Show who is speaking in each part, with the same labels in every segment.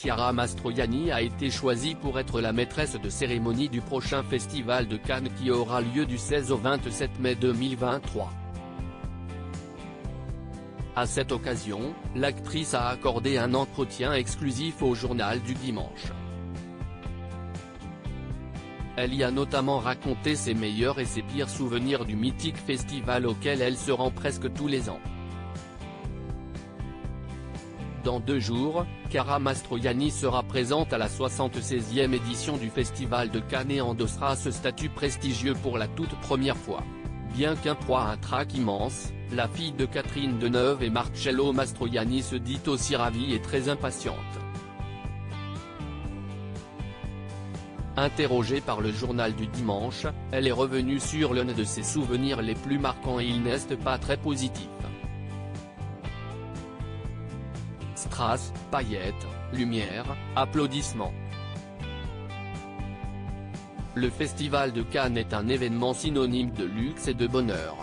Speaker 1: Chiara Mastroianni a été choisie pour être la maîtresse de cérémonie du prochain Festival de Cannes qui aura lieu du 16 au 27 mai 2023. À cette occasion, l'actrice a accordé un entretien exclusif au Journal du Dimanche. Elle y a notamment raconté ses meilleurs et ses pires souvenirs du mythique festival auquel elle se rend presque tous les ans. Dans 2 jours, Chiara Mastroianni sera présente à la 76e édition du Festival de Cannes et endossera ce statut prestigieux pour la toute première fois. Bien qu'un poids un trac immense, la fille de Catherine Deneuve et Marcello Mastroianni se dit aussi ravie et très impatiente. Interrogée par le Journal du Dimanche, elle est revenue sur l'un de ses souvenirs les plus marquants et ils n'est pas très positifs. Strass, paillettes, lumière, applaudissements. Le Festival de Cannes est un événement synonyme de luxe et de bonheur.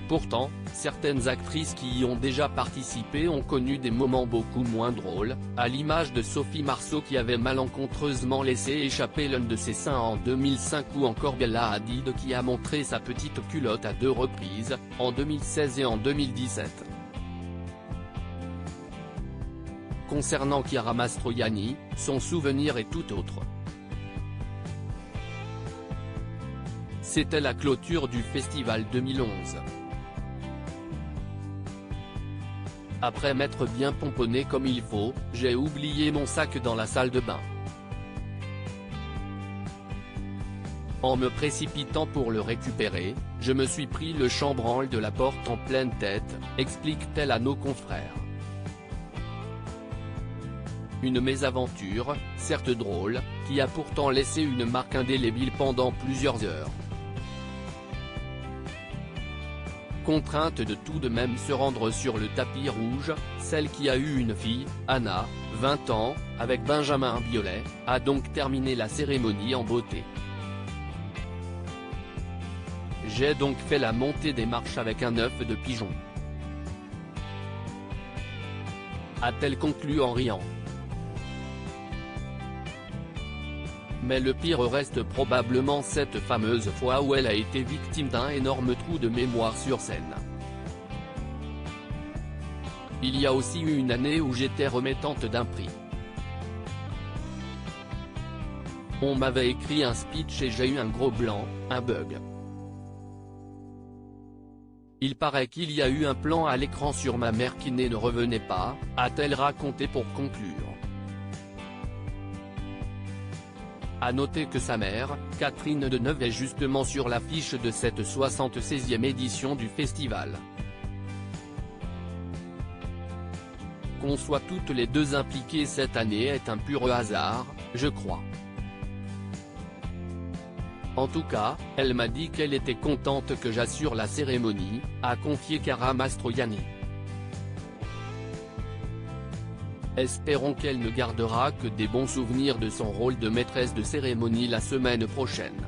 Speaker 1: Pourtant, certaines actrices qui y ont déjà participé ont connu des moments beaucoup moins drôles, à l'image de Sophie Marceau qui avait malencontreusement laissé échapper l'un de ses seins en 2005 ou encore Bella Hadid qui a montré sa petite culotte à 2 reprises, en 2016 et en 2017. Concernant Chiara Mastroianni, son souvenir est tout autre. C'était la clôture du festival 2011. Après m'être bien pomponné comme il faut, j'ai oublié mon sac dans la salle de bain. En me précipitant pour le récupérer, je me suis pris le chambranle de la porte en pleine tête, explique-t-elle à nos confrères. Une mésaventure, certes drôle, qui a pourtant laissé une marque indélébile pendant plusieurs heures. Contrainte de tout de même se rendre sur le tapis rouge, celle qui a eu une fille, Anna, 20 ans, avec Benjamin Biolay, a donc terminé la cérémonie en beauté. J'ai donc fait la montée des marches avec un œuf de pigeon. A-t-elle conclu en riant. Mais le pire reste probablement cette fameuse fois où elle a été victime d'un énorme trou de mémoire sur scène. Il y a aussi eu une année où j'étais remettante d'un prix. On m'avait écrit un speech et j'ai eu un gros blanc, un bug. Il paraît qu'il y a eu un plan à l'écran sur ma mère qui ne revenait pas, a-t-elle raconté pour conclure. A noter que sa mère, Catherine Deneuve est justement sur l'affiche de cette 76e édition du festival. Qu'on soit toutes les deux impliquées cette année est un pur hasard, je crois. En tout cas, elle m'a dit qu'elle était contente que j'assure la cérémonie, a confié Chiara Mastroianni. Espérons qu'elle ne gardera que des bons souvenirs de son rôle de maîtresse de cérémonie la semaine prochaine.